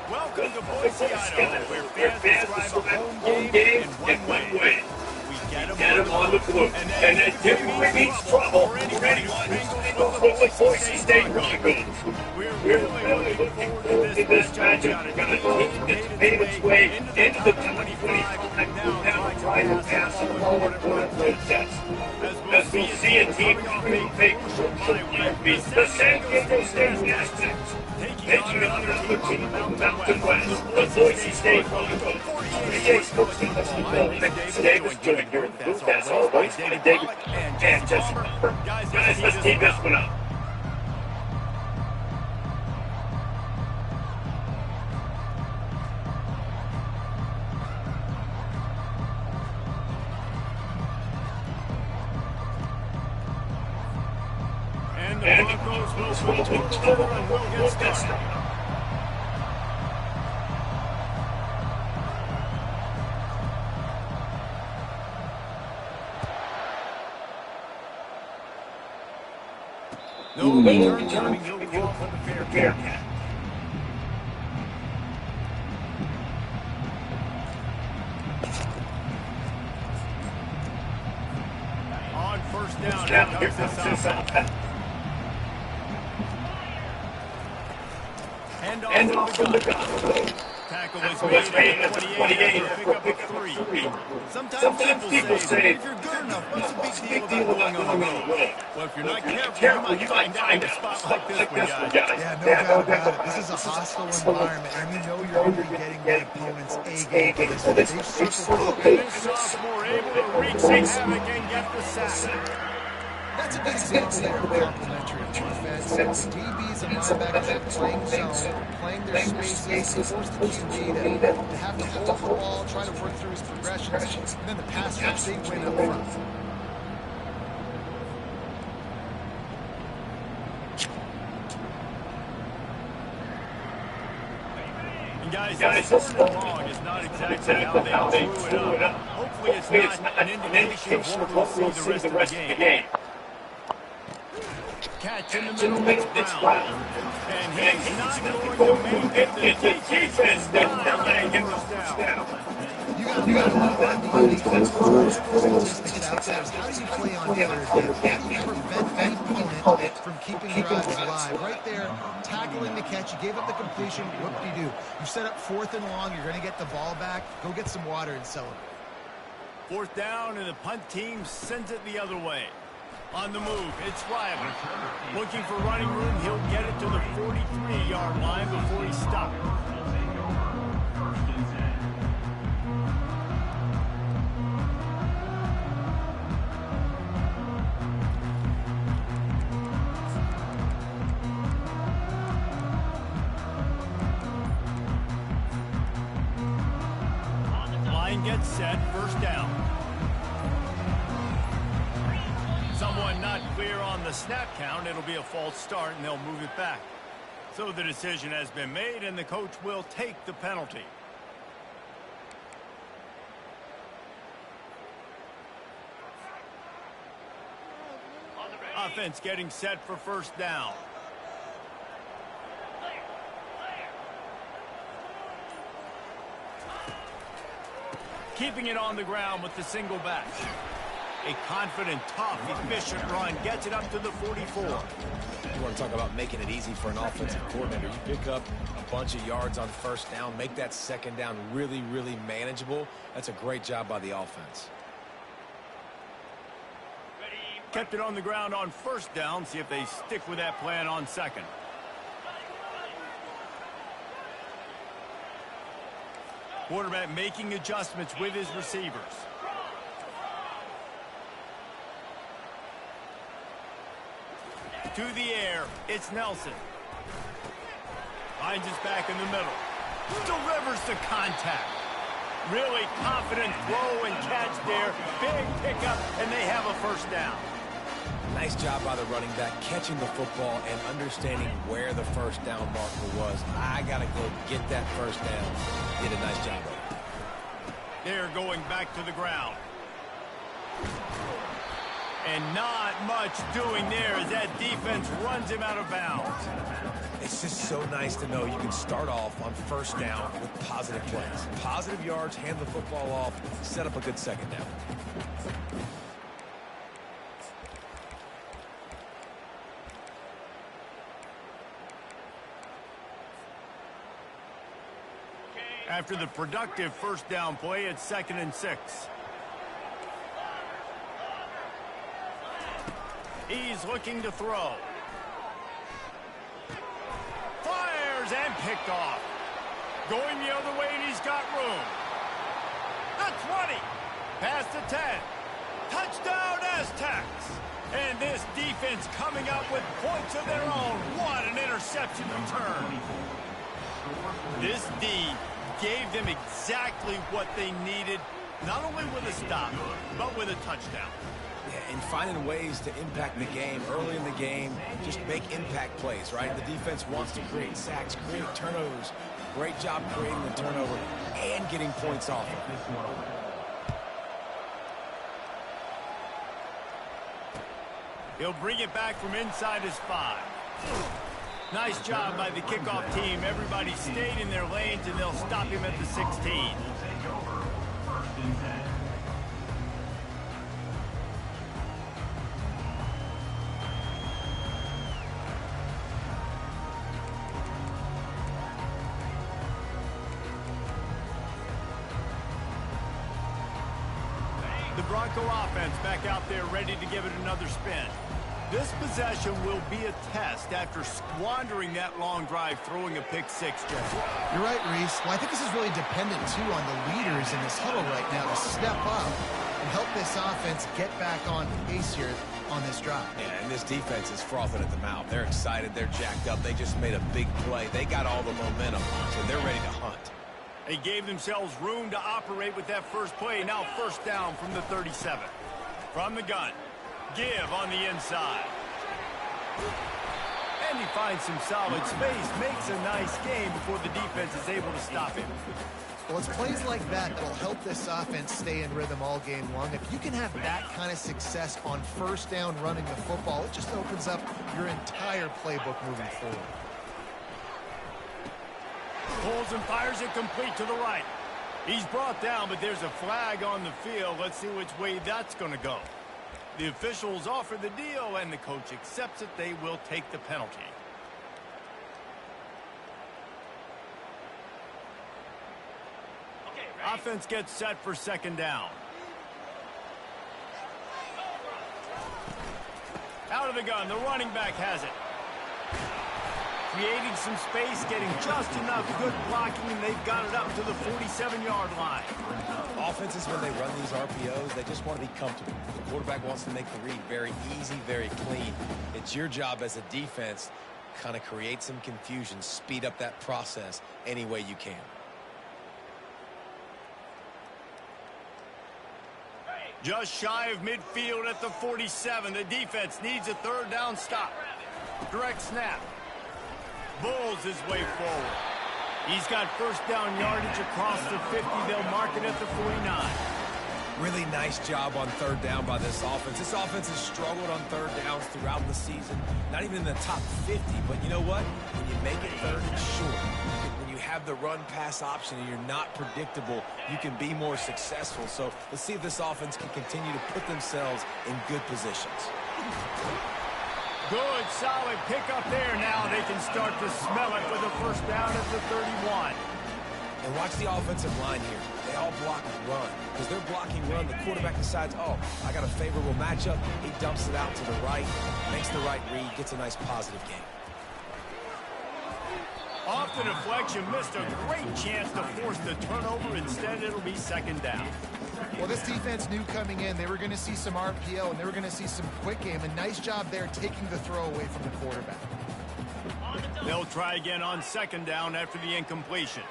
Welcome to Boise, Idaho, where fans describe a home game in one way. We get them on the floor, and that typically means trouble for anyone who the Boise State Broncos. We're really looking forward to this matchup. We've got a team that's made its way into the top 25, now trying to pass the ball in important sets. As we'll see a team coming off a crucial beat, the San Diego State Aztecs, taking on another team from the Mountain West, the Boise State Broncos. 48 Sports today was joined here in the booth, as always, by David and Jesse. Guys, let's keep this one up. And the Broncos will switch over and we'll get started. No return coming, he'll call for the fair catch. On first down, here comes this out. And off from the gun. Tackle is made at 28 for a pickup of 3. Sometimes people say, if you're good enough, what's the big deal about going on the road? Well, if you're not careful, you might find out in a spot like this one, guys. Yeah, no doubt about it. This is a hostile environment, and you know you're going to be getting the opponent's A game for this. They've circled And this sophomore able to wreak some havoc and get the sack. That's a good example there of complementary defense. The DBs and linebackers are playing zone, playing their spaces, force the QB to have to hold the ball, try to work through his progressions, and then the pass rush, they win up front. And guys, this fourth and long is not exactly how they drew it up. Hopefully it's not an indication of what we'll see the rest of the game. Catch in the middle, it's Brown. And he's not going to make it. The defense not letting him down. You got to love that defense. Statistics outsiders. How do you play on third down? How do you prevent the opponent from keeping drives alive? Right there, tackling the catch. You gave up the completion. What do? You set up fourth and long. You're going to get the ball back. Go get some water and celebrate. Fourth down, and the punt team sends it the other way. On the move, it's Riley. Looking for running room, he'll get it to the 43-yard line before he stopped. Line gets set, first down. Someone not clear on the snap count, it'll be a false start, and they'll move it back. So the decision has been made, and the coach will take the penalty. Offense getting set for first down. Keeping it on the ground with the single back. A confident, tough, efficient run gets it up to the 44. You want to talk about making it easy for an offensive coordinator. You pick up a bunch of yards on first down, make that second down really, really manageable. That's a great job by the offense. Kept it on the ground on first down. See if they stick with that plan on second. Quarterback making adjustments with his receivers. To the air, it's Nelson. Finds his back in the middle. Delivers the contact. Really confident throw and catch there. Big pickup, and they have a first down. Nice job by the running back, catching the football and understanding where the first down marker was. I got to go get that first down. Did a nice job of it. They're going back to the ground. And not much doing there as that defense runs him out of bounds. It's just so nice to know you can start off on first down with positive plays. Positive yards, hand the football off, set up a good second down. After the productive first down play, it's 2nd and 6. He's looking to throw. Fires and picked off. Going the other way, and he's got room. The 20. Past the 10. Touchdown, Aztecs. And this defense coming up with points of their own. What an interception return. This D gave them exactly what they needed, not only with a stop, but with a touchdown. Yeah, and finding ways to impact the game early in the game, just make impact plays, right? The defense wants to create sacks, create turnovers. Great job creating the turnover and getting points off it. He'll bring it back from inside his 5. Nice job by the kickoff team. Everybody stayed in their lanes, and they'll stop him at the 16. The Bronco offense back out there ready to give it another spin. This possession will be a test after squandering that long drive throwing a pick 6, Jesse. You're right, Reese. Well, I think this is really dependent, too, on the leaders in this huddle right now to step up and help this offense get back on pace here on this drive. Yeah, and this defense is frothing at the mouth. They're excited. They're jacked up. They just made a big play. They got all the momentum, so they're ready to hunt. They gave themselves room to operate with that first play. Now first down from the 37. From the gun. Give on the inside. And he finds some solid space. Makes a nice game before the defense is able to stop him. Well, it's plays like that that'll help this offense stay in rhythm all game long. If you can have that kind of success on first down running the football, it just opens up your entire playbook moving forward. Pulls and fires it complete to the right. He's brought down, but there's a flag on the field. Let's see which way that's going to go. The officials offer the deal, and the coach accepts it. They will take the penalty. Offense gets set for second down. Out of the gun, the running back has it. Creating some space, getting just enough good blocking, and they've got it up to the 47-yard line. Offenses, when they run these RPOs, they just want to be comfortable. The quarterback wants to make the read very easy, very clean. It's your job as a defense, kind of create some confusion, speed up that process any way you can. Just shy of midfield at the 47. The defense needs a third down stop. Direct snap. Bulls his way forward. He's got first down yardage across the 50. They'll mark it at the 49. Really nice job on third down by this offense. This offense has struggled on third downs throughout the season. Not even in the top 50, but you know what? When you make it third and short, when you have the run-pass option and you're not predictable, you can be more successful. So let's see if this offense can continue to put themselves in good positions. Good, solid pickup there. Now they can start to smell it with a first down at the 31. And watch the offensive line here. They all block run. Because they're blocking run, the quarterback decides, oh, I got a favorable matchup. He dumps it out to the right, makes the right read, gets a nice positive game. Off the deflection, missed a great chance to force the turnover. Instead, it'll be second down. Well, this defense knew coming in they were going to see some RPO and they were going to see some quick game. A nice job there taking the throw away from the quarterback. They'll try again on second down after the incompletion.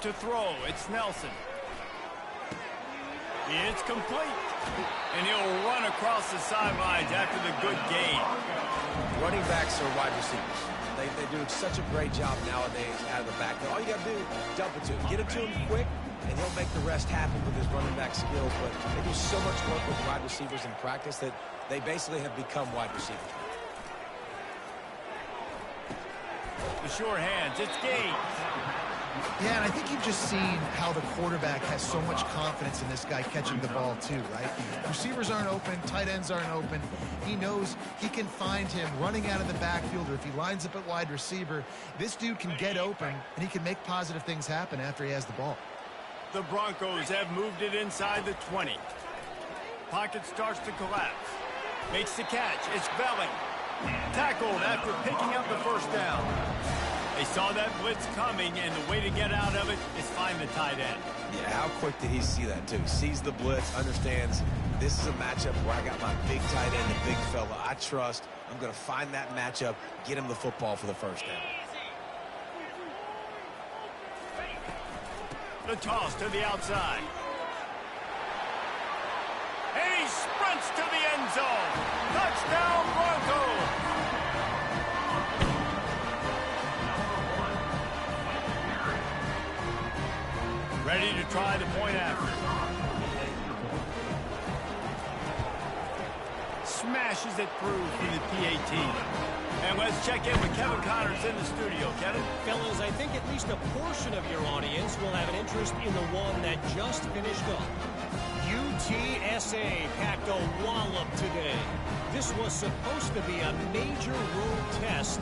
To throw, it's Nelson. It's complete. And he'll run across the sidelines after the good gain. Running backs are wide receivers. They do such a great job nowadays out of the backfield. All you got to do, dump it to him. Get it to him quick, and he'll make the rest happen with his running back skills. But they do so much work with wide receivers in practice that they basically have become wide receivers. The sure hands, it's Gates. Yeah, and I think you've just seen how the quarterback has so much confidence in this guy catching the ball too, right? Receivers aren't open, tight ends aren't open. He knows he can find him running out of the backfield, or if he lines up at wide receiver, this dude can get open, and he can make positive things happen after he has the ball. The Broncos have moved it inside the 20. Pocket starts to collapse. Makes the catch. It's Belling. Tackled after picking up the first down. They saw that blitz coming, and the way to get out of it is find the tight end. Yeah, how quick did he see that, too? Sees the blitz, understands this is a matchup where I got my big tight end, the big fella I trust. I'm going to find that matchup, get him the football for the first down. The toss to the outside. And he sprints to the end zone. Touchdown, Broncos! Ready to try the point after. Smashes it through the PAT. And let's check in with Kevin Connors in the studio. Kevin? Fellas, I think at least a portion of your audience will have an interest in the one that just finished up. UTSA packed a wallop today. This was supposed to be a major road test,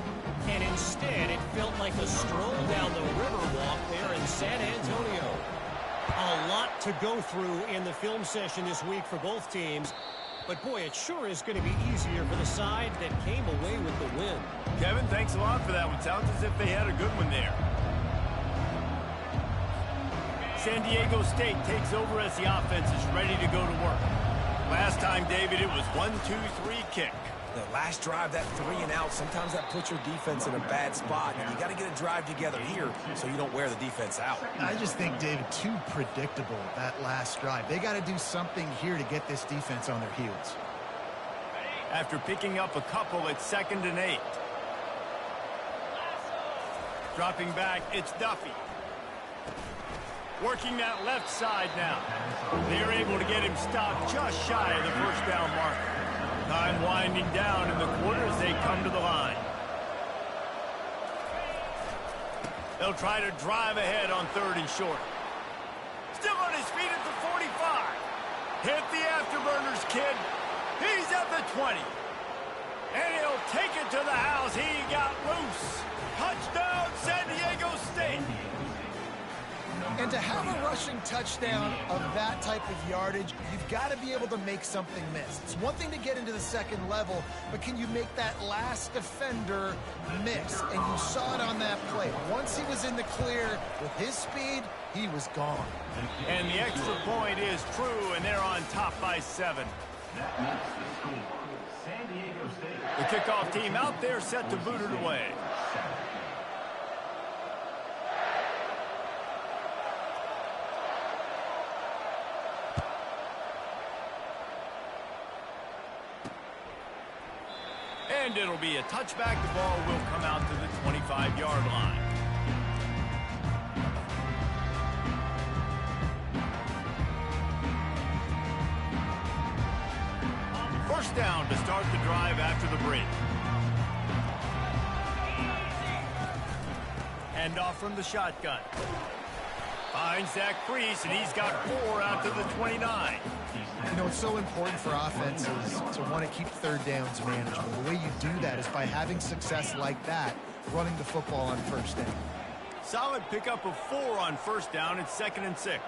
and instead it felt like a stroll down the Riverwalk there in San Antonio. A lot to go through in the film session this week for both teams, but boy, it sure is going to be easier for the side that came away with the win. Kevin, thanks a lot for that one. Sounds as if they had a good one there. San Diego State takes over as the offense is ready to go to work. Last time, David, it was 1-2-3 kick. The last drive, that 3 and out, sometimes that puts your defense in a bad spot, and you got to get a drive together here so you don't wear the defense out. I just think, David, too predictable, that last drive. They got to do something here to get this defense on their heels. After picking up a couple, it's 2nd and 8. Dropping back, it's Duffy. Working that left side now. They're able to get him stopped just shy of the first down marker. Time winding down in the quarter as they come to the line. They'll try to drive ahead on 3rd and short. Still on his feet at the 45. Hit the afterburners, kid. He's at the 20. And he'll take it to the house. He got loose. Touchdown, San Diego State. And to have a rushing touchdown of that type of yardage, you've got to be able to make something miss. It's one thing to get into the second level, but can you make that last defender miss? And you saw it on that play. Once he was in the clear with his speed, he was gone. And the extra point is true, and they're on top by 7. The kickoff team out there set to boot it away. And it'll be a touchback. The ball will come out to the 25-yard line. First down to start the drive after the break. Hand off from the shotgun. Finds Zach Priest, and he's got 4 out to the 29. You know, it's so important for offenses to want to keep third downs manageable. The way you do that is by having success like that, running the football on first down. Solid pickup of 4 on first down. It's 2nd and 6.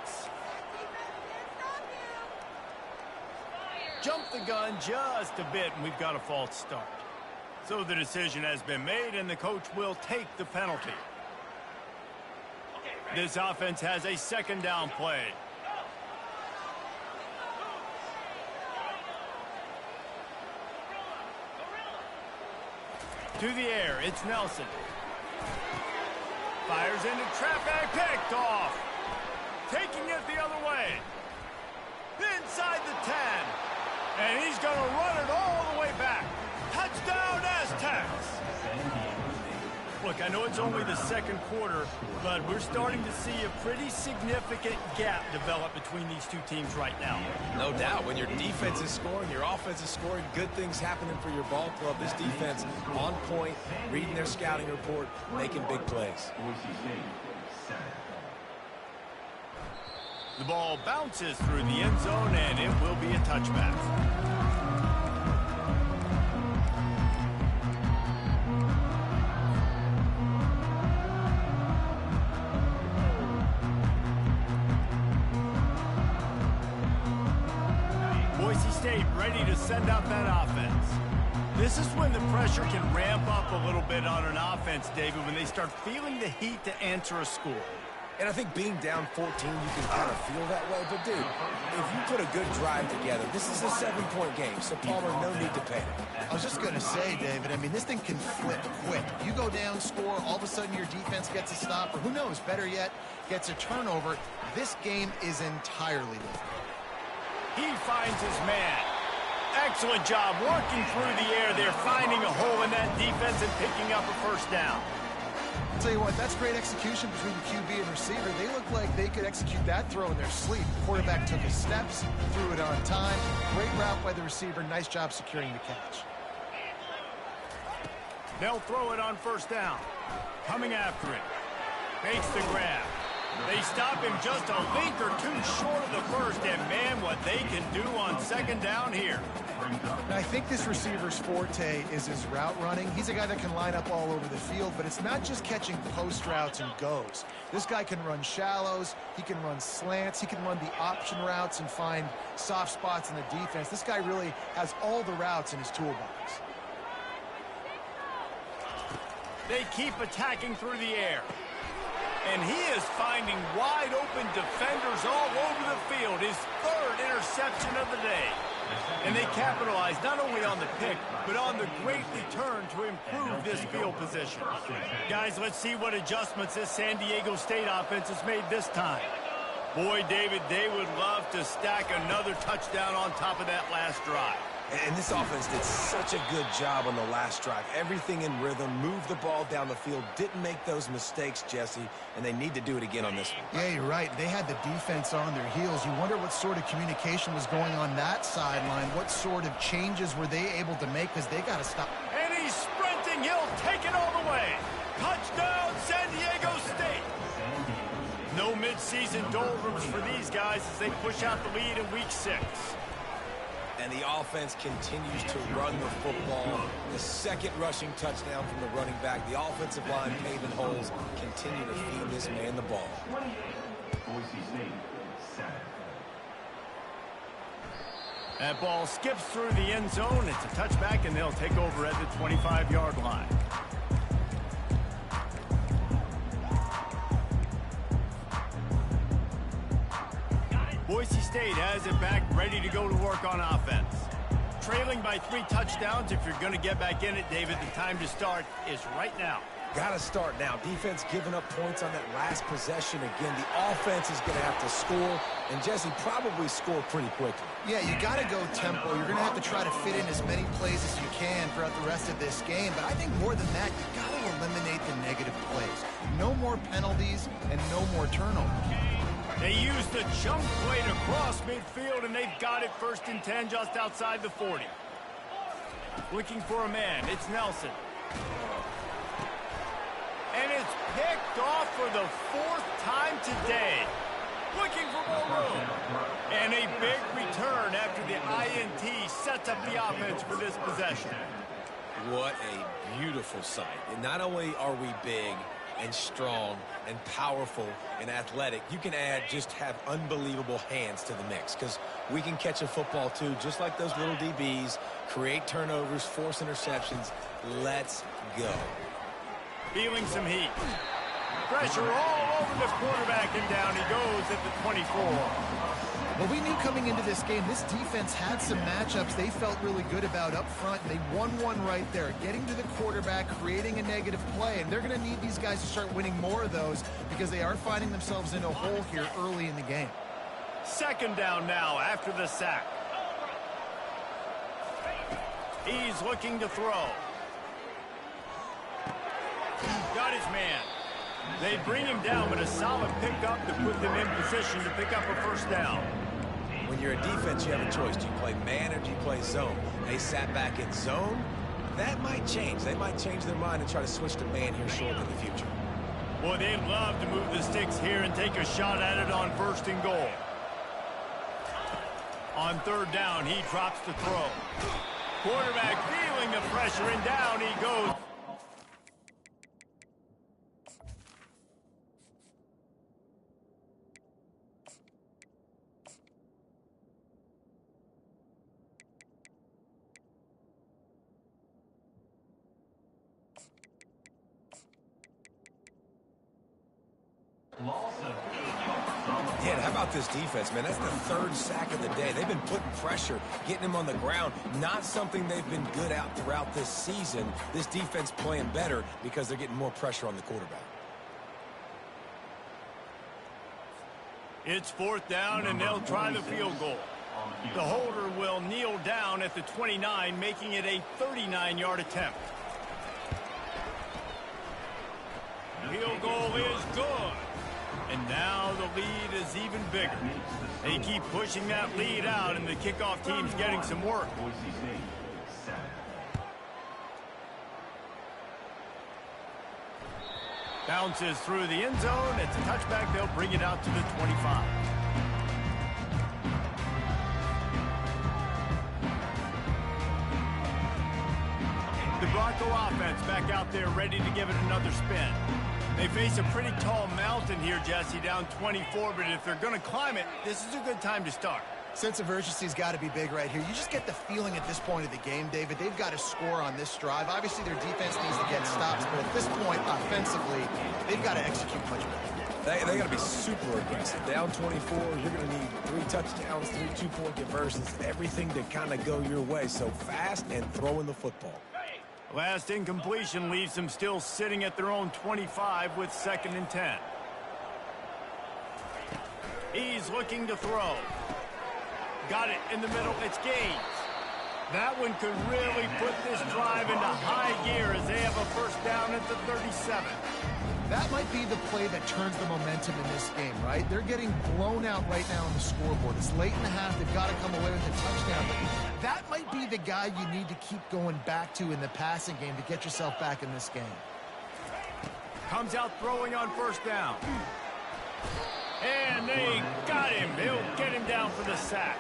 Jump the gun just a bit, and we've got a false start. So the decision has been made, and the coach will take the penalty. This offense has a 2nd down play. To the air, it's Nelson. Fires into traffic, picked off. Taking it the other way. Inside the 10. And he's going to run it all the way back. Touchdown, Aztecs. Look, I know it's only the second quarter, but we're starting to see a pretty significant gap develop between these two teams right now. No doubt. When your defense is scoring, your offense is scoring, good things happening for your ball club. This defense on point, reading their scouting report, making big plays. The ball bounces through the end zone, and it will be a touchback. Ready to send out that offense. This is when the pressure can ramp up a little bit on an offense, David, when they start feeling the heat to answer a score. And I think being down 14, you can kind of feel that way. But, dude, if you put a good drive together, this is a 7-point game. So, Palmer, no need to panic. I was just going to say, David, I mean, this thing can flip quick. You go down, score, all of a sudden your defense gets a stop, or who knows, better yet, gets a turnover. This game is entirely different. He finds his man. Excellent job working through the air there, finding a hole in that defense and picking up a first down. I'll tell you what, that's great execution between the QB and receiver. They look like they could execute that throw in their sleep. The quarterback took his steps, threw it on time. Great route by the receiver. Nice job securing the catch. They'll throw it on first down. Coming after it. Makes the grab. They stop him just a link or two short of the first, and man, what they can do on second down here. Now, I think this receiver's forte is his route running. He's a guy that can line up all over the field, but it's not just catching post routes and goes. This guy can run shallows, he can run slants, he can run the option routes and find soft spots in the defense. This guy really has all the routes in his toolbox. They keep attacking through the air. And he is finding wide-open defenders all over the field. His third interception of the day. And they capitalize not only on the pick, but on the great return to improve this field position. Guys, let's see what adjustments this San Diego State offense has made this time. Boy, David, they would love to stack another touchdown on top of that last drive. And this offense did such a good job on the last drive. Everything in rhythm, moved the ball down the field, didn't make those mistakes, Jesse, and they need to do it again on this one. Yeah, you're right. They had the defense on their heels. You wonder what sort of communication was going on that sideline. What sort of changes were they able to make, because they got to stop. And he's sprinting. He'll take it all the way. Touchdown, San Diego State. No midseason doldrums for these guys as they push out the lead in Week 6. And the offense continues to run the football. The second rushing touchdown from the running back. The offensive line paving holes. Continue to feed this man the ball. That ball skips through the end zone. It's a touchback, and they'll take over at the 25-yard line. Boise State has it back, ready to go to work on offense. Trailing by 3 touchdowns. If you're going to get back in it, David, the time to start is right now. Got to start now. Defense giving up points on that last possession. Again, the offense is going to have to score, and Jesse probably score pretty quickly. Yeah, you got to go tempo. You're going to have to try to fit in as many plays as you can throughout the rest of this game. But I think more than that, you got to eliminate the negative plays. No more penalties and no more turnovers. They use the jump play to cross midfield, and they've got it 1st and 10 just outside the 40. Looking for a man. It's Nelson. And it's picked off for the 4th time today. Looking for more room. And a big return after the INT sets up the offense for this possession. What a beautiful sight. And not only are we big and strong and powerful and athletic, you can have unbelievable hands to the mix, because we can catch a football too, just like those little DBs, create turnovers, force interceptions. Let's go. Feeling some heat. Pressure all over the quarterback, and down he goes at the 24. Well, we knew coming into this game, this defense had some matchups they felt really good about up front, and they won one right there, getting to the quarterback, creating a negative play, and they're going to need these guys to start winning more of those, because they are finding themselves in a hole here early in the game. 2nd down now after the sack. He's looking to throw. Got his man. They bring him down, but a solid pickup to put them in position to pick up a first down. When you're a defense, you have a choice. Do you play man or do you play zone? They sat back in zone. That might change. They might change their mind and try to switch to man here short in the future. Boy, they'd love to move the sticks here and take a shot at it on 1st and goal. On 3rd down, he drops the throw. Quarterback feeling the pressure, and down he goes. Yeah, how about this defense, man? That's the 3rd sack of the day. They've been putting pressure, getting him on the ground. Not something they've been good at throughout this season. This defense playing better because they're getting more pressure on the quarterback. It's 4th down, and they'll try the field goal. The holder will kneel down at the 29, making it a 39-yard attempt. Field goal is good. And now the lead is even bigger. They keep pushing that lead out, and the kickoff team's getting some work. Bounces through the end zone. It's a touchback. They'll bring it out to the 25. The Bronco offense back out there ready to give it another spin. They face a pretty tall mountain here, Jesse, down 24, but if they're going to climb it, this is a good time to start. Sense of urgency's got to be big right here. You just get the feeling at this point of the game, David, they've got to score on this drive. Obviously, their defense needs to get stops, but at this point, offensively, they've got to execute much better. They got to be super aggressive. Down 24, you're going to need 3 touchdowns, 3 two-point conversions, everything to kind of go your way. So fast and throwing the football. Last incompletion leaves them still sitting at their own 25 with 2nd and 10. He's looking to throw. Got it in the middle. It's Gaines. That one could really put this drive into high gear as they have a first down at the 37. That might be the play that turns the momentum in this game, right? They're getting blown out right now on the scoreboard. It's late in the half. They've got to come away with a touchdown. But that might be the guy you need to keep going back to in the passing game to get yourself back in this game. Comes out throwing on 1st down. And they got him. He'll get him down for the sack.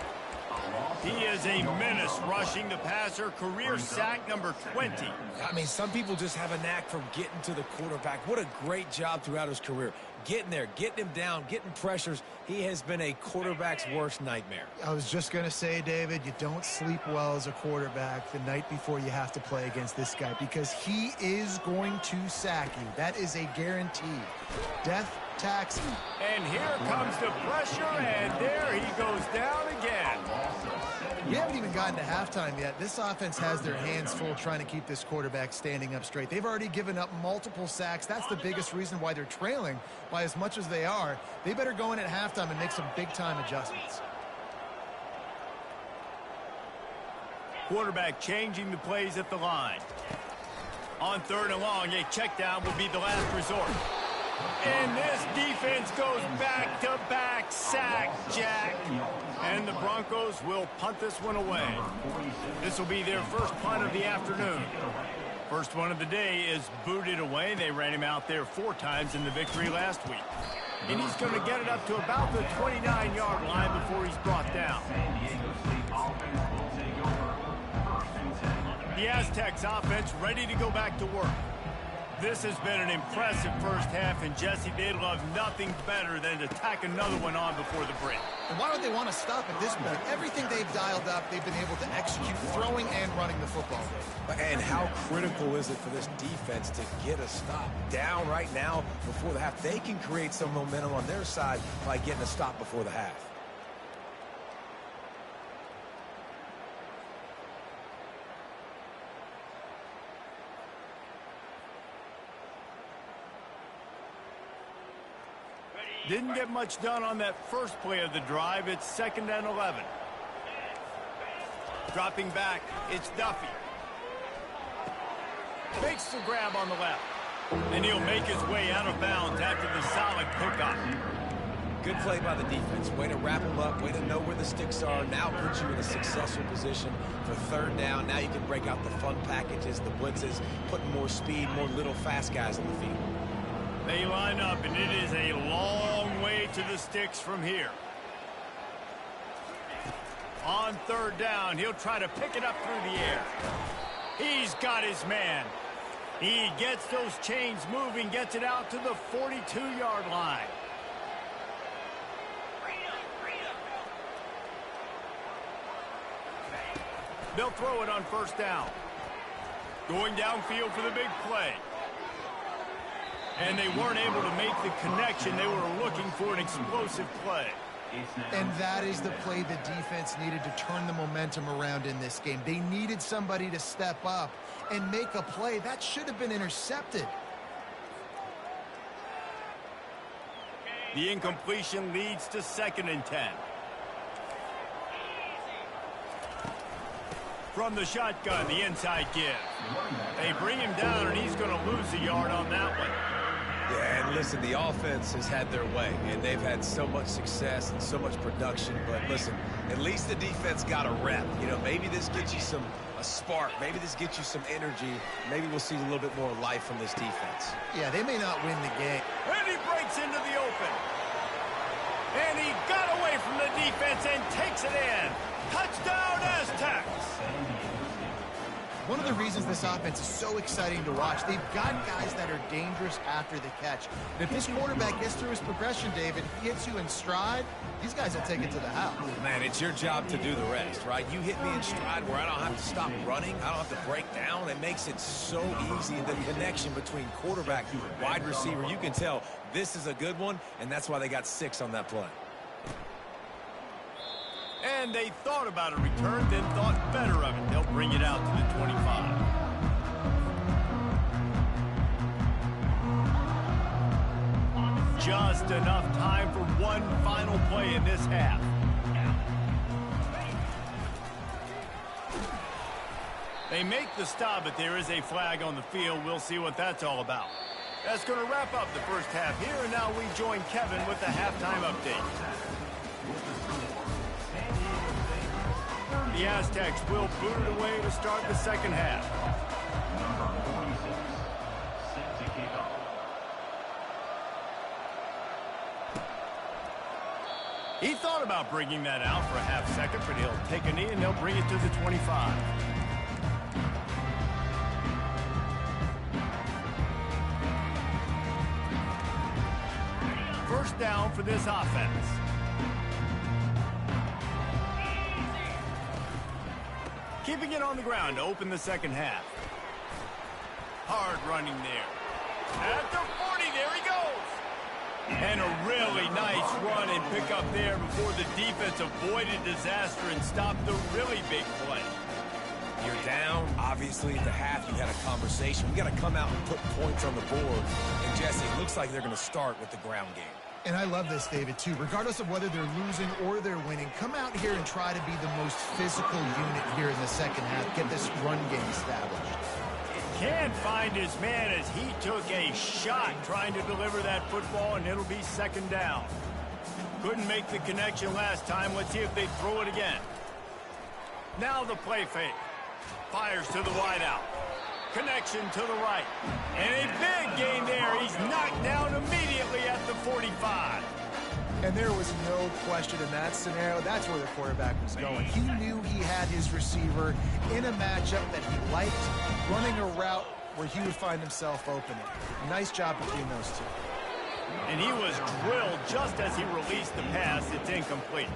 He is a menace rushing the passer. Career sack number 20. I mean, some people just have a knack for getting to the quarterback. What a great job throughout his career. Getting there, getting him down, getting pressures. He has been a quarterback's worst nightmare. I was just going to say, David, you don't sleep well as a quarterback the night before you have to play against this guy because he is going to sack you. That is a guarantee. Death taxi. And here comes the pressure, and there he goes down again. We haven't even gotten to halftime yet. This offense has their hands full trying to keep this quarterback standing up straight. They've already given up multiple sacks. That's the biggest reason why they're trailing by as much as they are. They better go in at halftime and make some big-time adjustments. Quarterback changing the plays at the line. On 3rd and long, a check down will be the last resort. And this defense goes back-to-back sack, Jack. And the Broncos will punt this one away. This will be their first punt of the afternoon. First one of the day is booted away. They ran him out there 4 times in the victory last week. And he's going to get it up to about the 29-yard line before he's brought down. The Aztecs offense ready to go back to work. This has been an impressive first half, and Jesse, they'd love nothing better than to tack another one on before the break. And why would they want to stop at this point? Everything they've dialed up, they've been able to execute throwing and running the football. And how critical is it for this defense to get a stop down right now before the half? They can create some momentum on their side by getting a stop before the half. Didn't get much done on that first play of the drive. It's 2nd and 11. Dropping back, it's Duffy. Makes the grab on the left. And he'll make his way out of bounds after the solid pickup. Good play by the defense. Way to wrap them up. Way to know where the sticks are. Now puts you in a successful position for third down. Now you can break out the fun packages, the blitzes, putting more speed, more little fast guys on the field. They line up, and it is a long way to the sticks from here. On third down, he'll try to pick it up through the air. He's got his man. He gets those chains moving, gets it out to the 42-yard line. They'll throw it on first down. Going downfield for the big play. And they weren't able to make the connection. They were looking for an explosive play. And that is the play the defense needed to turn the momentum around in this game. They needed somebody to step up and make a play. That should have been intercepted. The incompletion leads to 2nd and 10. From the shotgun, the inside give. They bring him down, and he's going to lose a yard on that one. Yeah, and listen, the offense has had their way, and they've had so much success and so much production. But listen, at least the defense got a rep. You know, maybe this gets you a spark. Maybe this gets you some energy. Maybe we'll see a little bit more life from this defense. Yeah, they may not win the game. And he breaks into the open. And he got away from the defense and takes it in. Touchdown, Aztecs! One of the reasons this offense is so exciting to watch, they've got guys that are dangerous after the catch. And if this quarterback gets through his progression, David, he hits you in stride, these guys will take it to the house. Man, it's your job to do the rest, right? You hit me in stride where I don't have to stop running. I don't have to break down. It makes it so easy. The connection between quarterback and wide receiver, you can tell this is a good one, and that's why they got 6 on that play. And they thought about a return, then thought better of it. They'll bring it out to the 25. Just enough time for one final play in this half. They make the stop, but there is a flag on the field. We'll see what that's all about. That's going to wrap up the first half here, and now we join Kevin with the halftime update. The Aztecs will boot it away to start the second half. He thought about bringing that out for a half second, but he'll take a knee and they'll bring it to the 25. First down for this offense. Keeping it on the ground to open the second half. Hard running there. At the 40, there he goes. And a really nice run and pick up there before the defense avoided disaster and stopped the really big play. You're down. Obviously, at the half, you had a conversation. We got to come out and put points on the board. And, Jesse, it looks like they're going to start with the ground game. And I love this, David, too. Regardless of whether they're losing or they're winning, come out here and try to be the most physical unit here in the second half. Get this run game established. Can't find his man as he took a shot trying to deliver that football, and it'll be second down. Couldn't make the connection last time. Let's see if they throw it again. Now the play fake. Fires to the wideout. Connection to the right. And a big gain there. He's knocked down immediately at the 45. And there was no question in that scenario. That's where the quarterback was going. He knew he had his receiver in a matchup that he liked, running a route where he would find himself opening. Nice job between those two. And he was drilled just as he released the pass. It's incomplete.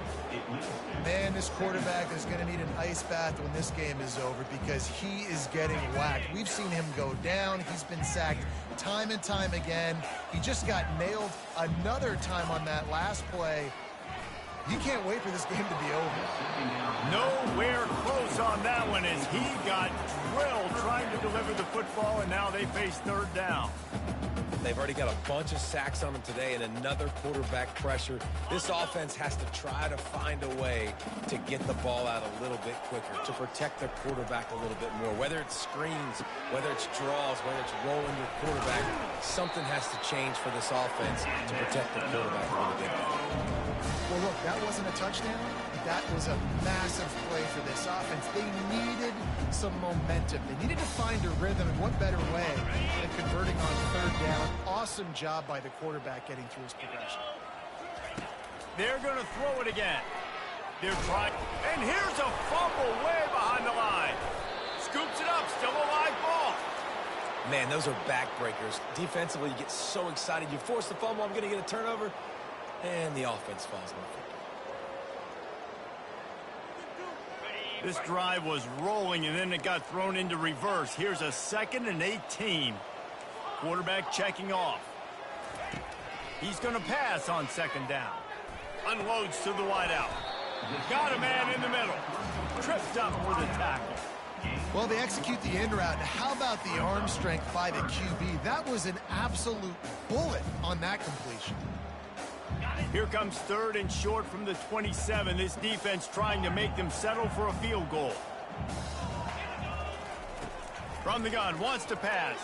Man, this quarterback is going to need an ice bath when this game is over because he is getting whacked. We've seen him go down. He's been sacked time and time again. He just got nailed another time on that last play. You can't wait for this game to be over. Nowhere close on that one as he got drilled trying to deliver the football, and now they face third down. They've already got a bunch of sacks on them today and another quarterback pressure. This offense has to try to find a way to get the ball out a little bit quicker, to protect their quarterback a little bit more. Whether it's screens, whether it's draws, whether it's rolling your quarterback, something has to change for this offense to protect the quarterback a little bit better. Well, look, that wasn't a touchdown. That was a massive play for this offense. They needed some momentum. They needed to find a rhythm, and what better way than converting on third down. Awesome job by the quarterback getting through his progression. They're going to throw it again. They're trying, and here's a fumble way behind the line. Scoops it up, still a live ball. Man, those are backbreakers. Defensively, you get so excited. You force the fumble, I'm going to get a turnover, and the offense falls on the football. This drive was rolling, and then it got thrown into reverse. Here's a 2nd and 18. Quarterback checking off. He's going to pass on 2nd down. Unloads to the wideout. Got a man in the middle. Tripped up for the tackle. Well, they execute the in route. How about the arm strength by the QB? That was an absolute bullet on that completion. Here comes 3rd and short from the 27. This defense trying to make them settle for a field goal. From the gun, wants to pass.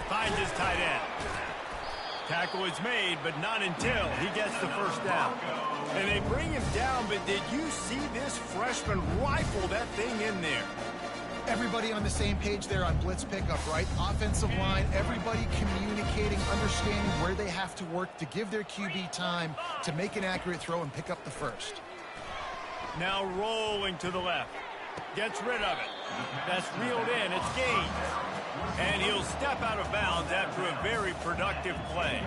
Finds his tight end. Tackle is made, but not until he gets the first down. And they bring him down, but did you see this freshman rifle that thing in there? Everybody on the same page there on blitz pickup, right? Offensive line, everybody communicating, understanding where they have to work to give their QB time to make an accurate throw and pick up the first. Now rolling to the left. Gets rid of it. That's reeled in. It's gained. And he'll step out of bounds after a very productive play.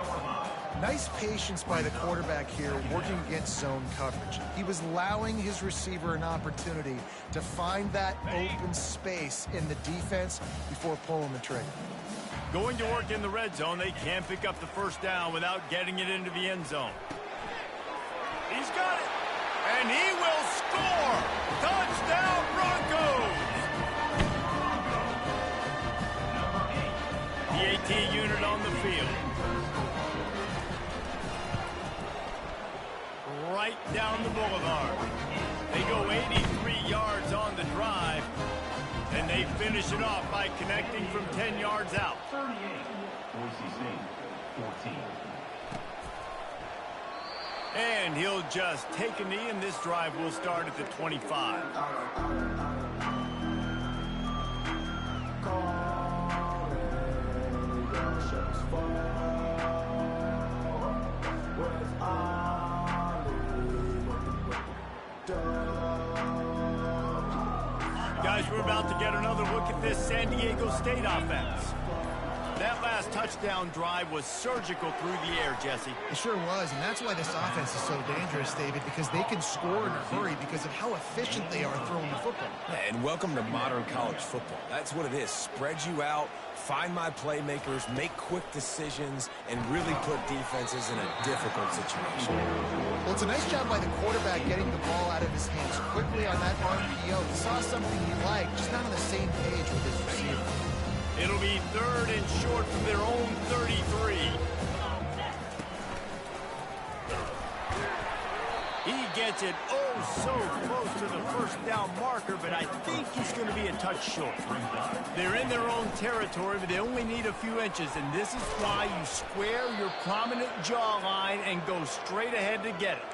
Nice patience by the quarterback here working against zone coverage. He was allowing his receiver an opportunity to find that open space in the defense before pulling the trigger. Going to work in the red zone. They can't pick up the first down without getting it into the end zone. He's got it. And he will score. Touchdown Broncos. The AT unit on the field. Right down the boulevard. They go 83 yards on the drive, and they finish it off by connecting from 10 yards out. 38, Boise State, 14. And he'll just take a knee, and this drive will start at the 25. Guys, we're about to get another look at this San Diego State offense. That last touchdown drive was surgical through the air, Jesse. It sure was, and that's why this offense is so dangerous, David, because they can score in a hurry because of how efficient they are throwing the football. Yeah, and welcome to modern college football. That's what it is. Spread you out, find my playmakers, make quick decisions, and really put defenses in a difficult situation. Well, it's a nice job by the quarterback getting the ball out of his hands quickly on that RPO. He saw something he liked, just not on the same page with his receiver. It'll be 3rd and short from their own 33. He gets it so close to the first down marker, but I think he's going to be a touch short. They're in their own territory, but they only need a few inches, and this is why you square your prominent jawline and go straight ahead to get it.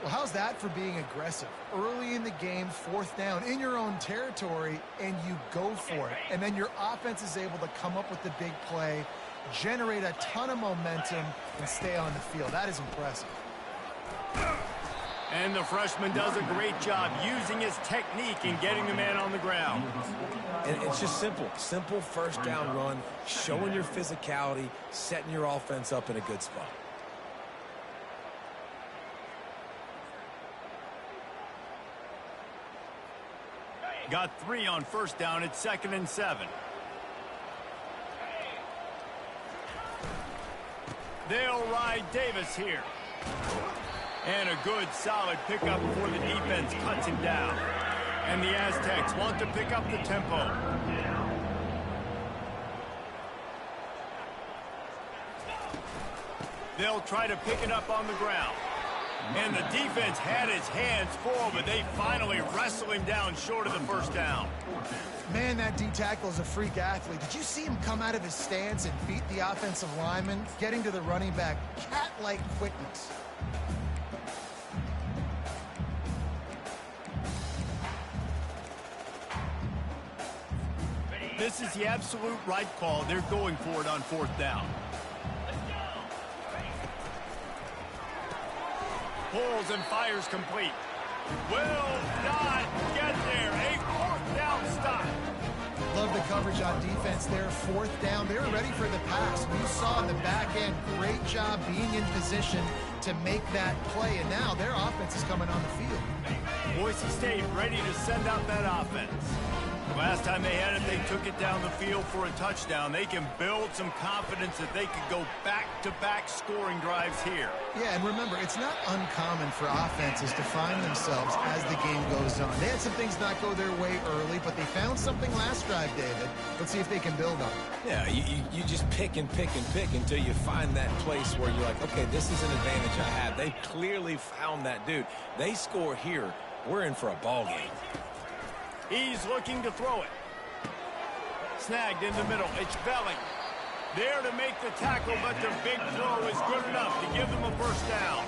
Well, how's that for being aggressive? Early in the game, 4th down, in your own territory, and you go for it. And then your offense is able to come up with the big play, generate a ton of momentum, and stay on the field. That is impressive. And the freshman does a great job using his technique and getting the man on the ground. And it's just simple. Simple first down run, showing your physicality, setting your offense up in a good spot. Got 3 on first down. It's 2nd and 7. They'll ride Davis here. And a good, solid pickup before the defense cuts him down. And the Aztecs want to pick up the tempo. They'll try to pick it up on the ground. And the defense had his hands full, but they finally wrestle him down short of the first down. Man, that D-tackle is a freak athlete. Did you see him come out of his stance and beat the offensive lineman, getting to the running back? Cat-like quickness. This is the absolute right call. They're going for it on fourth down. Pulls and fires complete. Will not get there. A fourth down stop. Love the coverage on defense there. Fourth down. They were ready for the pass. We saw in the back end, great job being in position to make that play. And now their offense is coming on the field. Boise State ready to send out that offense. Last time they had it, they took it down the field for a touchdown. They can build some confidence that they could go back-to-back scoring drives here. Yeah, and remember, it's not uncommon for offenses to find themselves as the game goes on. They had some things not go their way early, but they found something last drive, David. Let's see if they can build on it. Yeah, you just pick and pick and pick until you find that place where you're like, okay, this is an advantage I have. They clearly found that dude. They score here, we're in for a ball game. He's looking to throw it. Snagged in the middle. It's Belling. There to make the tackle, but the big throw is good enough to give them a first down.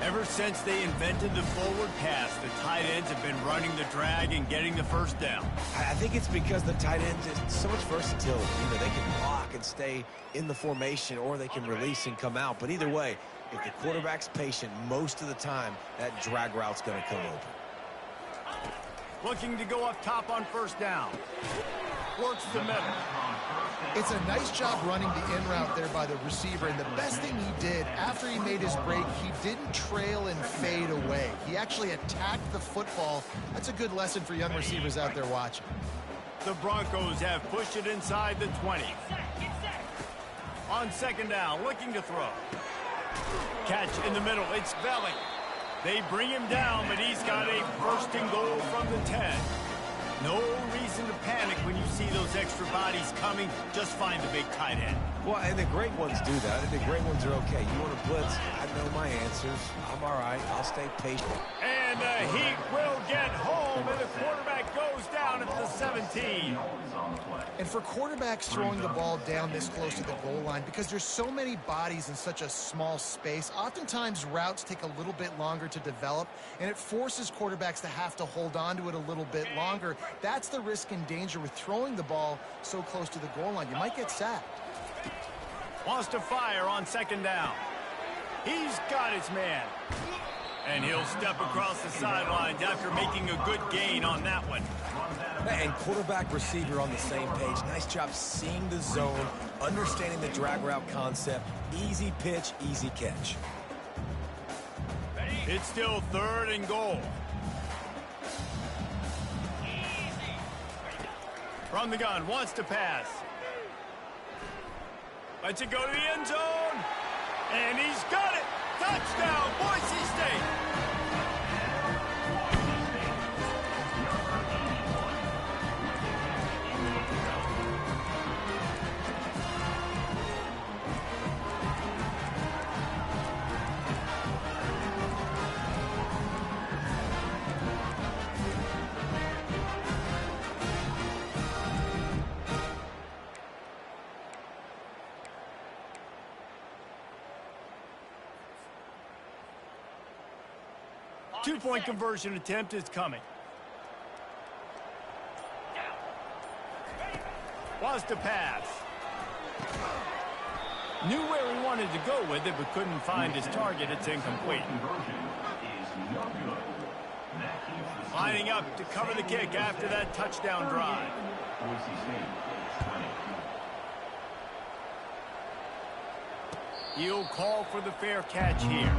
Ever since they invented the forward pass, the tight ends have been running the drag and getting the first down. I think it's because the tight ends is so much versatility. You know, they can block and stay in the formation, or they can release and come out. But either way, if the quarterback's patient most of the time, that drag route's going to come open. Looking to go up top on first down. Works the middle. It's a nice job running the in route there by the receiver, and the best thing he did after he made his break, he didn't trail and fade away. He actually attacked the football. That's a good lesson for young receivers out there watching. The Broncos have pushed it inside the 20. On second down, looking to throw. Catch in the middle, it's Belling. They bring him down, but he's got a first and goal from the 10. No reason to panic when you see those extra bodies coming. Just find the big tight end. Well, and the great ones do that, and the great ones are okay. You want to blitz? I know my answers. I'm all right. I'll stay patient. And the Heat will get home, and the quarterback goes down at the 17. And for quarterbacks throwing the ball down this close to the goal line, because there's so many bodies in such a small space, oftentimes routes take a little bit longer to develop, and it forces quarterbacks to have to hold on to it a little bit longer. That's the risk and danger with throwing the ball so close to the goal line. You might get sacked. Wants to fire on second down. He's got his man. And he'll step across the sidelines after making a good gain on that one. And quarterback receiver on the same page. Nice job seeing the zone, understanding the drag route concept. Easy pitch, easy catch. It's still third and goal. From the gun, wants to pass. Lets it go to the end zone. And he's got it. Touchdown, Boise State. Two-point conversion attempt is coming. Wants to pass. Knew where he wanted to go with it, but couldn't find his target. It's incomplete. Lining up to cover the kick after that touchdown drive. He'll call for the fair catch here.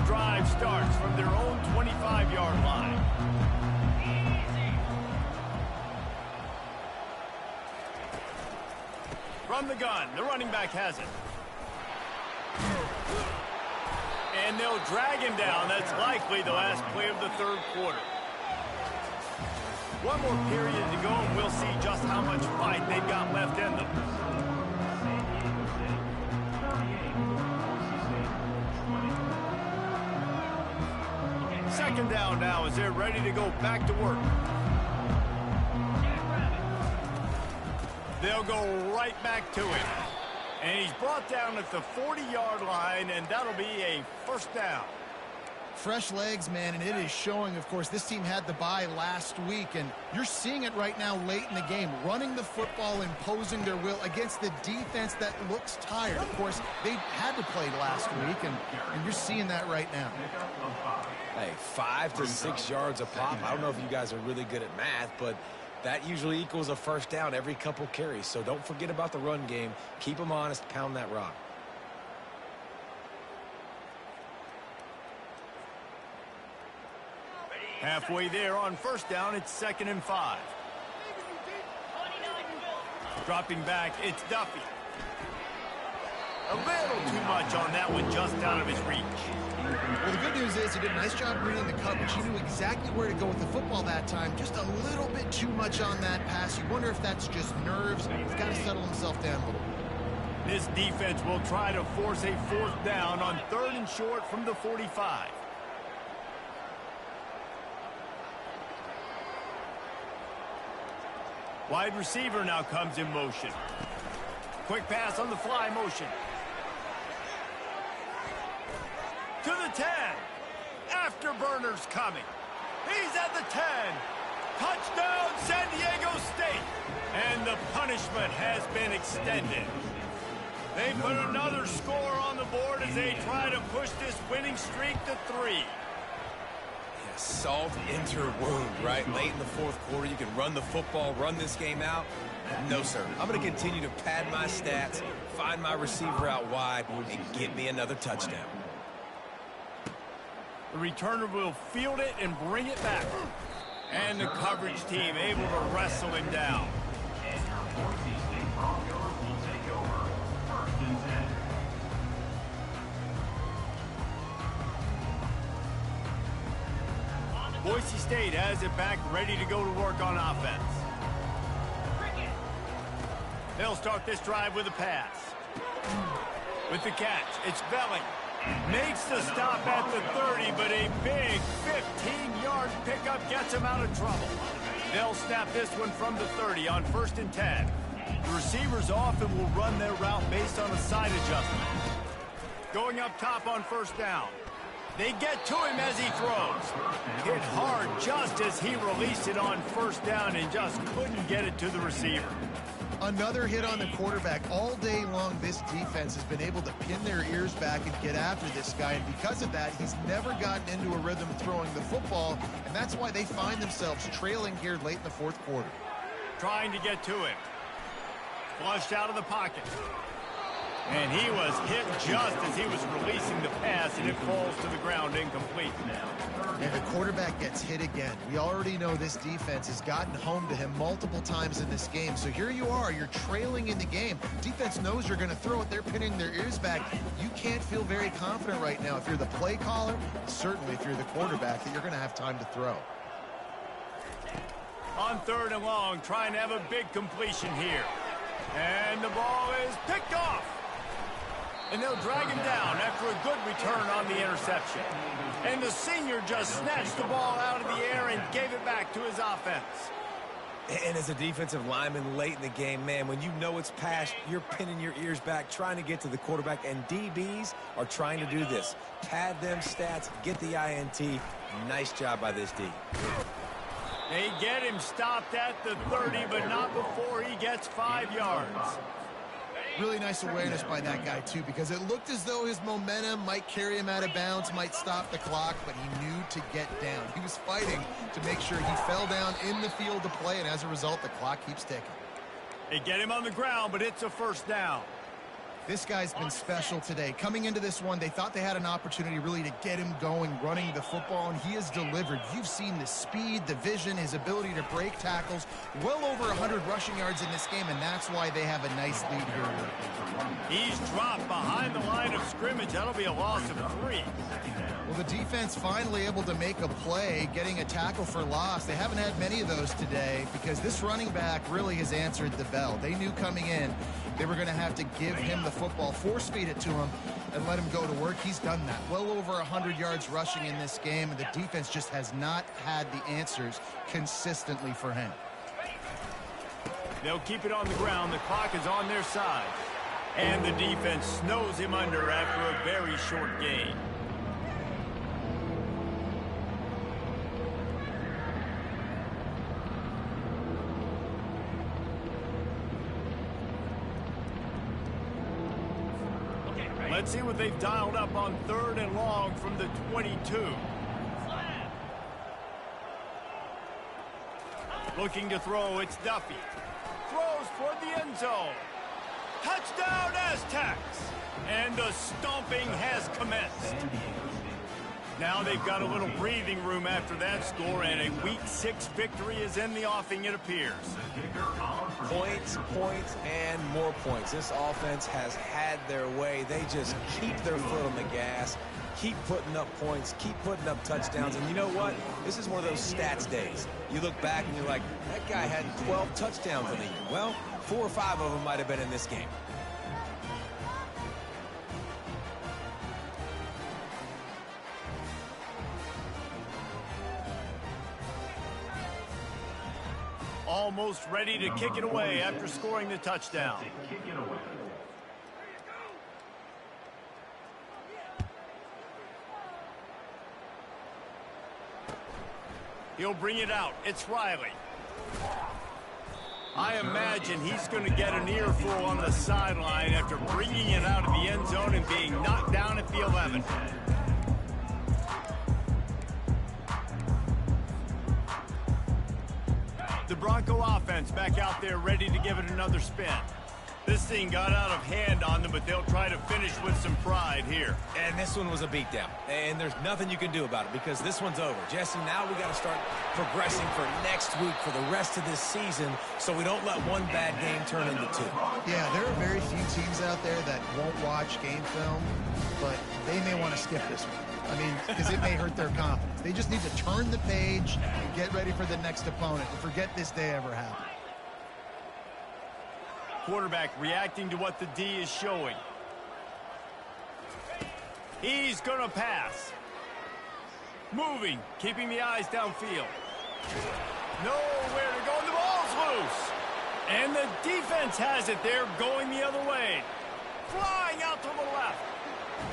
Drive starts from their own 25-yard line. From the gun, the running back has it. And they'll drag him down. That's likely the last play of the third quarter. One more period to go, and we'll see just how much fight they've got left in them. Second down now as they're ready to go back to work. They'll go right back to him. And he's brought down at the 40-yard line, and that'll be a first down. Fresh legs, man, and it is showing. Of course, this team had the bye last week, and you're seeing it right now late in the game, running the football, imposing their will against the defense that looks tired. Of course, they had to play last week, and you're seeing that right now. Hey, 5 to 6 yards a pop. I don't know if you guys are really good at math, but that usually equals a first down every couple carries. So don't forget about the run game. Keep them honest, pound that rock. Halfway there on first down, it's 2nd and 5. Dropping back, it's Duffy. A little too much on that one, just out of his reach. Well, the good news is he did a nice job reading the coverage. He knew exactly where to go with the football that time. Just a little bit too much on that pass. You wonder if that's just nerves. He's got to settle himself down a little bit. This defense will try to force a fourth down on 3rd and short from the 45. Wide receiver now comes in motion. Quick pass on the fly motion. To the 10. Afterburner's coming. He's at the 10. Touchdown, San Diego State. And the punishment has been extended. They put another score on the board as they try to push this winning streak to 3. Yeah, salt enter wound, right? Late in the fourth quarter, you can run the football, run this game out. No, sir. I'm going to continue to pad my stats, find my receiver out wide, and get me another touchdown. The returner will field it and bring it back. And the coverage team able to wrestle him down. Boise State has it back, ready to go to work on offense. They'll start this drive with a pass. With the catch, it's Belling. Makes the stop at the 30, but a big 15-yard pickup gets him out of trouble. They'll snap this one from the 30 on 1st and 10. The receivers often will run their route based on a side adjustment. Going up top on 1st down. They get to him as he throws. Hit hard just as he released it on 1st down and just couldn't get it to the receiver. Another hit on the quarterback. All day long, this defense has been able to pin their ears back and get after this guy, and because of that, he's never gotten into a rhythm throwing the football, and that's why they find themselves trailing here late in the fourth quarter. Trying to get to him. Flushed out of the pocket. And he was hit just as he was releasing the pass, and it falls to the ground incomplete. And the quarterback gets hit again. We already know this defense has gotten home to him multiple times in this game. So here you are, you're trailing in the game. Defense knows you're going to throw it. They're pinning their ears back. You can't feel very confident right now if you're the play caller, certainly if you're the quarterback, that you're going to have time to throw. On 3rd and long, trying to have a big completion here. And the ball is picked off. And they'll drag him down after a good return on the interception. And the senior just snatched the ball out of the air and gave it back to his offense. And as a defensive lineman late in the game, man, when you know it's past, you're pinning your ears back, trying to get to the quarterback, and DBs are trying to do this. Pad them stats, get the INT. Nice job by this D. They get him stopped at the 30, but not before he gets 5 yards. Really nice awareness by that guy, too, because it looked as though his momentum might carry him out of bounds, might stop the clock, but he knew to get down. He was fighting to make sure he fell down in the field to play, and as a result, the clock keeps ticking. They get him on the ground, but it's a 1st down. This guy's been special today. Coming into this one, they thought they had an opportunity really to get him going, running the football, and he has delivered. You've seen the speed, the vision, his ability to break tackles. Well over 100 rushing yards in this game, and that's why they have a nice lead here. He's dropped behind the line of scrimmage. That'll be a loss of 3. Well, the defense finally able to make a play, getting a tackle for loss. They haven't had many of those today because this running back really has answered the bell. They knew coming in they were going to have to give him the football, force feed it to him, and let him go to work. He's done that. Well over 100 yards rushing in this game, and the defense just has not had the answers consistently for him. They'll keep it on the ground. The clock is on their side. And the defense snows him under after a very short gain. Let's see what they've dialed up on 3rd and long from the 22. Looking to throw, it's Duffy. Throws toward the end zone. Touchdown Aztecs! And the stomping has commenced. Now they've got a little breathing room after that score, and a Week 6 victory is in the offing, it appears. Points, points, and more points. This offense has had their way. They just keep their foot on the gas, keep putting up points, keep putting up touchdowns. And you know what? This is one of those stats days. You look back and you're like, that guy had 12 touchdowns in the year. Well, 4 or 5 of them might have been in this game. Almost ready to kick it away after scoring the touchdown. He'll bring it out. It's Riley. I imagine he's going to get an earful on the sideline after bringing it out of the end zone and being knocked down at the 11. The Bronco offense back out there ready to give it another spin. This thing got out of hand on them, but they'll try to finish with some pride here. And this one was a beatdown. And there's nothing you can do about it because this one's over. Jesse, now we got to start progressing for next week for the rest of this season so we don't let one bad game turn into 2. Yeah, there are very few teams out there that won't watch game film, but they may want to skip this one. I mean, because it may hurt their confidence. They just need to turn the page and get ready for the next opponent and forget this day ever happened. Quarterback reacting to what the D is showing. He's going to pass. Moving, keeping the eyes downfield. Nowhere to go, and the ball's loose. And the defense has it there, going the other way. Flying out to the left.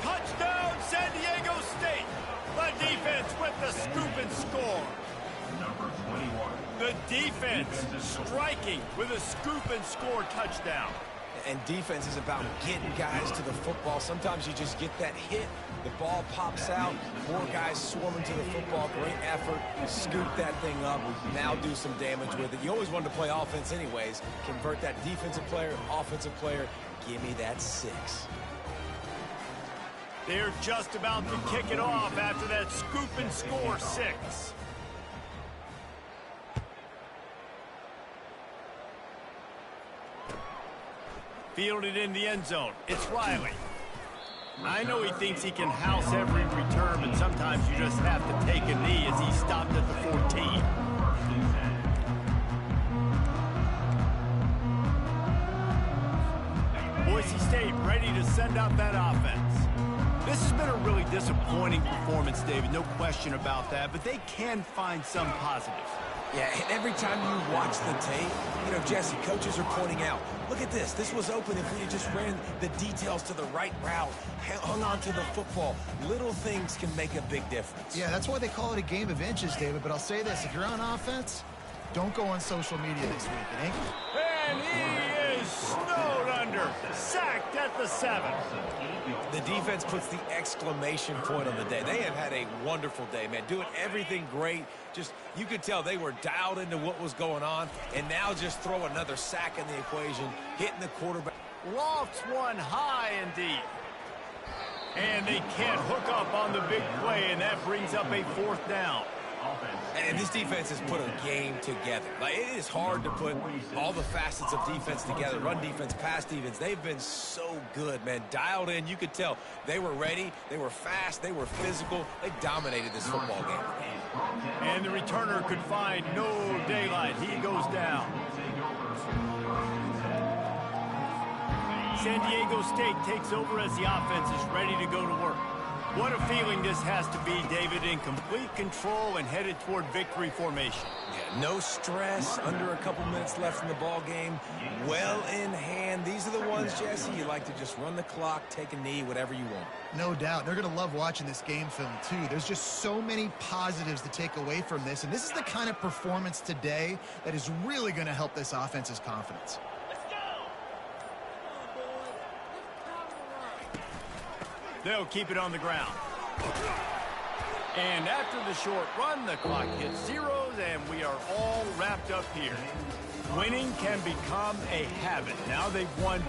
Touchdown, San Diego State. The defense with the scoop and score. Number 21. The defense striking with a scoop and score touchdown. And defense is about getting guys to the football. Sometimes you just get that hit, the ball pops out, more guys swarming to the football. Great effort, scoop that thing up, now do some damage with it. You always wanted to play offense anyways. Convert that defensive player, offensive player, give me that 6. They're just about to kick it off after that scoop and score 6. Fielded in the end zone. It's Riley. I know he thinks he can house every return, but sometimes you just have to take a knee as he stopped at the 14. Boise State ready to send out that offense. This has been a really disappointing performance, David, no question about that, but they can find some positives. Yeah, and every time you watch the tape, you know, Jesse, coaches are pointing out, look at this. This was open if we had just ran the details to the right route, hung on to the football. Little things can make a big difference. Yeah, that's why they call it a game of inches, David. But I'll say this, if you're on offense, don't go on social media this week. It ain't. And he is snowed under, sacked at the 7. The defense puts the exclamation point on the day. They have had a wonderful day, man. Doing everything great. Just, you could tell they were dialed into what was going on. And now just throw another sack in the equation, hitting the quarterback. Lofts one high and deep. And they can't hook up on the big play, and that brings up a 4th down. And this defense has put a game together. Like, it is hard to put all the facets of defense together. Run defense, pass defense. They've been so good, man. Dialed in. You could tell they were ready. They were fast. They were physical. They dominated this football game. And the returner could find no daylight. He goes down. San Diego State takes over as the offense is ready to go to work. What a feeling this has to be, David, in complete control and headed toward victory formation. Yeah, no stress, under a couple minutes left in the ball game, well in hand. These are the ones, Jesse, you like to just run the clock, take a knee, whatever you want. No doubt. They're going to love watching this game film, too. There's just so many positives to take away from this, and this is the kind of performance today that is really going to help this offense's confidence. They'll keep it on the ground. And after the short run, the clock hits zeros, and we are all wrapped up here. Winning can become a habit. Now they've won